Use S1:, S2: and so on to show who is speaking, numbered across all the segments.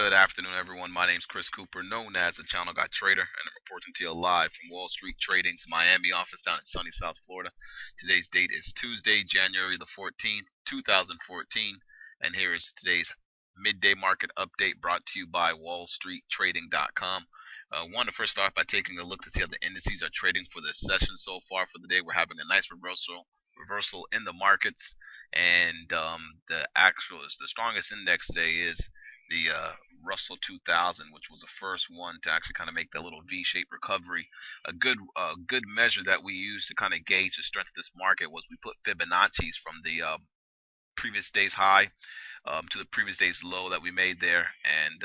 S1: Good afternoon, everyone. My name is Chris Cooper, known as the Channel Guy Trader, and I'm reporting to you live from Wall Street Trading's Miami office down in sunny South Florida. Today's date is Tuesday, January the 14th, 2014, and here is today's midday market update brought to you by wallstreettrading.com. I want to first start by taking a look to see how the indices are trading for this session so far for the day. We're having a nice reversal in the markets, and the strongest index today is the Russell 2000, which was the first one to actually kind of make that little V-shaped recovery. A good measure that we used to kind of gauge the strength of this market was we put Fibonacci's from the previous day's high to the previous day's low that we made there, and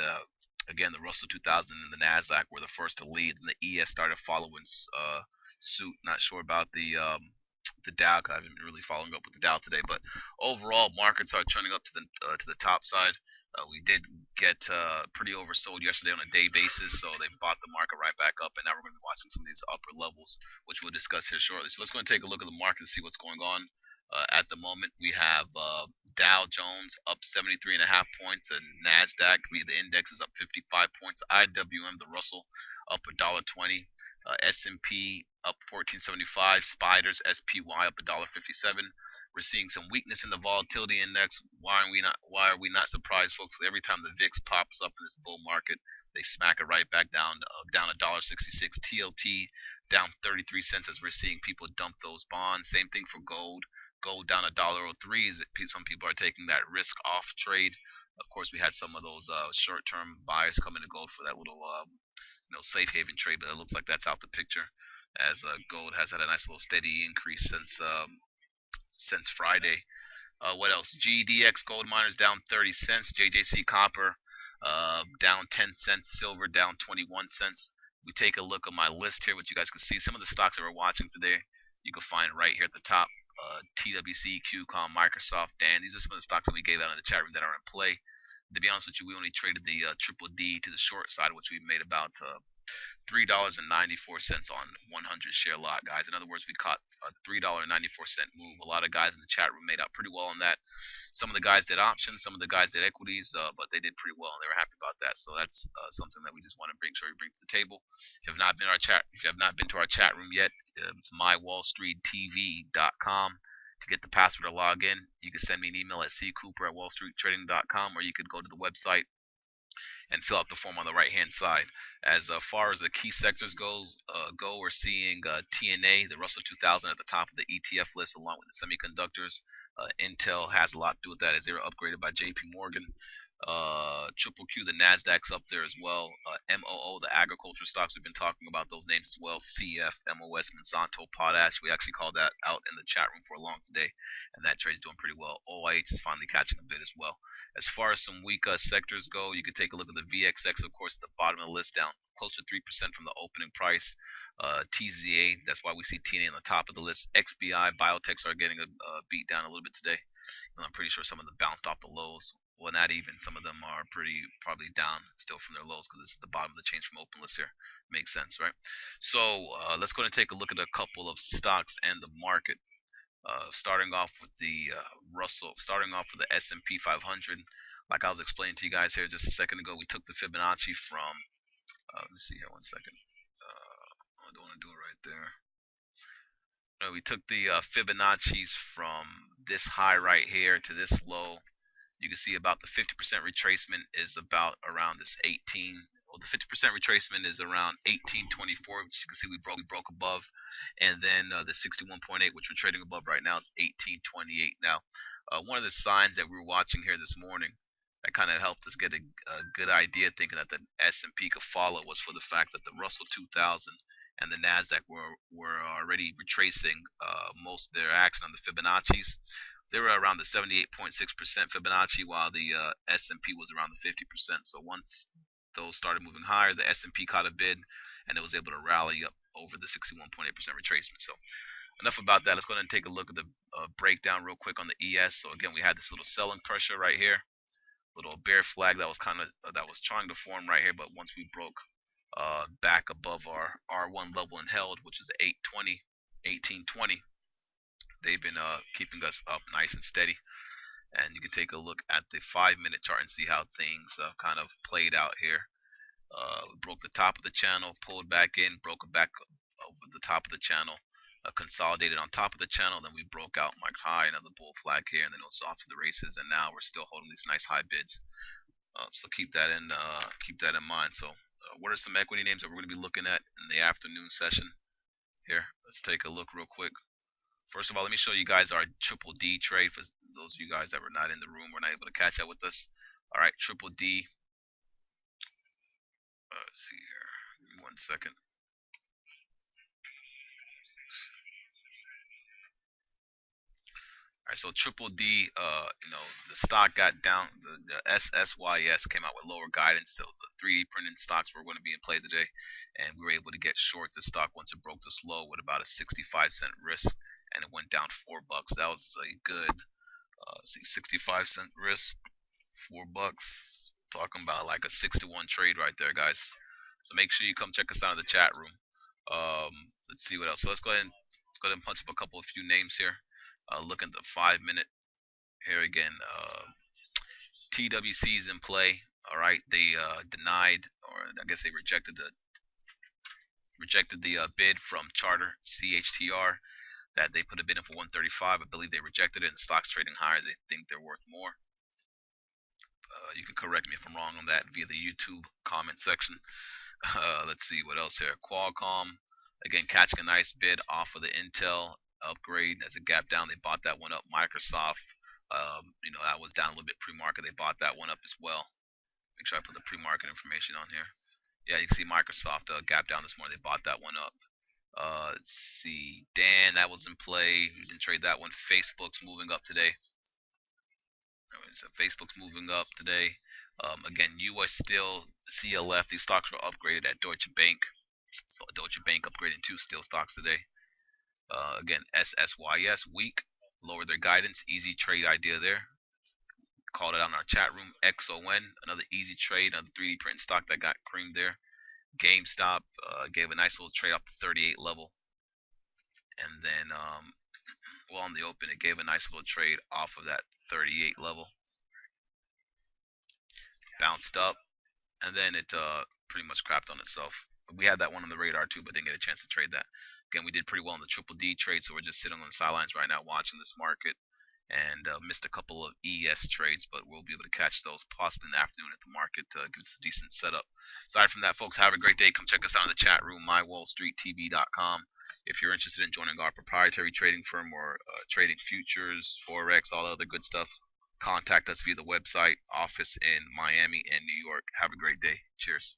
S1: again, the Russell 2000 and the Nasdaq were the first to lead, and the ES started following suit. Not sure about the Dow, 'cause I haven't been really following up with the Dow today, but overall markets are trending up to the top side. We did get pretty oversold yesterday on a day basis, so they bought the market right back up, and now we're going to be watching some of these upper levels, which we'll discuss here shortly. So let's go and take a look at the market and see what's going on. At the moment, we have Dow Jones up 73.5 points, and Nasdaq, the index is up 55 points. IWM, the Russell, up $1.20. S&P up 1475. Spiders SPY up $1.57. We're seeing some weakness in the volatility index. Why are we not surprised, folks? Every time the VIX pops up in this bull market, they smack it right back down $1.66. TLT down 33 cents as we're seeing people dump those bonds. Same thing for gold. Gold down $1.03. Some people are taking that risk off trade. Of course, we had some of those short-term buyers come into gold for that little safe haven trade, but it looks like that's out the picture, as gold has had a nice little steady increase since Friday. What else? GDX gold miners down 30 cents. JJC copper down 10 cents. Silver down 21 cents. We take a look at my list here, which you guys can see. Some of the stocks that we're watching today, you can find right here at the top. TWC, QCOM, Microsoft, Dan. These are some of the stocks that we gave out in the chat room that are in play. To be honest with you, we only traded the triple D to the short side, which we made about $3.94 on 100 share lot, guys. In other words, we caught a $3.94 move. A lot of guys in the chat room made out pretty well on that. Some of the guys did options, some of the guys did equities, but they did pretty well, and they were happy about that. So that's something that we just want to make sure we bring to the table. If you have not been to our chat room yet, it's mywallstreettv.com. To get the password to log in, you can send me an email at ccooper@wallstreettrading.com, or you could go to the website and fill out the form on the right hand side. As far as the key sectors go, we're seeing TNA, the Russell 2000, at the top of the ETF list, along with the semiconductors. Intel has a lot to do with that, as they were upgraded by JP Morgan. Triple Q, the Nasdaq's up there as well. MOO, the agriculture stocks, we've been talking about those names as well. CF, MOS, Monsanto, Potash. We actually called that out in the chat room for a long today, and that trade's doing pretty well. OIH is finally catching a bit as well. As far as some weak sectors go, you can take a look at the VXX, of course, at the bottom of the list, down close to 3% from the opening price. TZA, that's why we see TNA on the top of the list. XBI, biotechs are getting a beat down a little bit today, and I'm pretty sure some of them bounced off the lows. Well, not even. Some of them are probably down still from their lows, because it's at the bottom of the change from open list here. Makes sense, right? So let's go and take a look at a couple of stocks and the market. Starting off with the S&P 500. Like I was explaining to you guys here just a second ago, we took the Fibonacci from. Let me see here one second. I don't want to do it right there. We took the Fibonacci's from this high right here to this low. You can see about the 50% retracement is about around this 18. Well, the 50% retracement is around 1824, which you can see we broke above, and then the 61.8, which we're trading above right now, is 1828. Now, one of the signs that we were watching here this morning that kind of helped us get a good idea, thinking that the S&P could follow, was for the fact that the Russell 2000 and the Nasdaq were already retracing most of their action on the Fibonacci's. They were around the 78.6% Fibonacci, while the S&P was around the 50%. So once those started moving higher, the S&P caught a bid, and it was able to rally up over the 61.8% retracement. So enough about that. Let's go ahead and take a look at the breakdown real quick on the ES. So again, we had this little selling pressure right here, little bear flag that was trying to form right here, but once we broke back above our R1 level and held, which is 1820. They've been keeping us up nice and steady. and you can take a look at the 5-minute chart and see how things kind of played out here. Broke the top of the channel, pulled back in, broke it back over the top of the channel, consolidated on top of the channel, then we broke out marked high, another bull flag here, and then it was off to the races, and now we're still holding these nice high bids. So keep that in mind. So what are some equity names that we're going to be looking at in the afternoon session here? Let's take a look real quick. First of all, let me show you guys our triple D trade for those of you guys that were not in the room, were not able to catch up with us. All right, triple D. Let's see here. Give me 1 second. All right, so triple D, the stock got down. The SSYS came out with lower guidance. So the 3D printing stocks were going to be in play today, and we were able to get short the stock once it broke this low with about a 65-cent risk, and it went down $4. That was a good, 65-cent risk, $4. Talking about like a 6-to-1 trade right there, guys. So make sure you come check us out in the chat room. Let's see what else. So let's go ahead and punch up a couple of few names here. Look at the 5-minute here again. TWC is in play. All right, they denied, or I guess they rejected the bid from Charter CHTR that they put a bid in for 135. I believe they rejected it, and the stock's trading higher. They think they're worth more. You can correct me if I'm wrong on that via the YouTube comment section. Let's see what else here. Qualcomm, again, catching a nice bid off of the Intel upgrade as a gap down. They bought that one up. Microsoft, that was down a little bit pre-market. They bought that one up as well. Make sure I put the pre-market information on here. Yeah, you can see Microsoft gap down this morning. They bought that one up. Let's see. Dan, that was in play. We didn't trade that one. Facebook's moving up today. So Facebook's moving up today. Again, US Steel, CLF, these stocks were upgraded at Deutsche Bank. So Deutsche Bank upgrading 2 steel stocks today. Again, SSYS weak, lowered their guidance. Easy trade idea there. Called it out in our chat room. XON, another easy trade, another 3D print stock that got creamed there. GameStop gave a nice little trade off the 38 level. And then, on the open, it gave a nice little trade off of that 38 level. Bounced up, and then it pretty much crapped on itself. We had that one on the radar too, but didn't get a chance to trade that. Again, we did pretty well in the triple D trade, so we're just sitting on the sidelines right now watching this market, and missed a couple of ES trades, but we'll be able to catch those possibly in the afternoon if the market gives us a decent setup. Aside from that, folks, have a great day. Come check us out in the chat room, mywallstreettv.com. If you're interested in joining our proprietary trading firm or trading futures, forex, all the other good stuff, contact us via the website, office in Miami and New York. Have a great day. Cheers.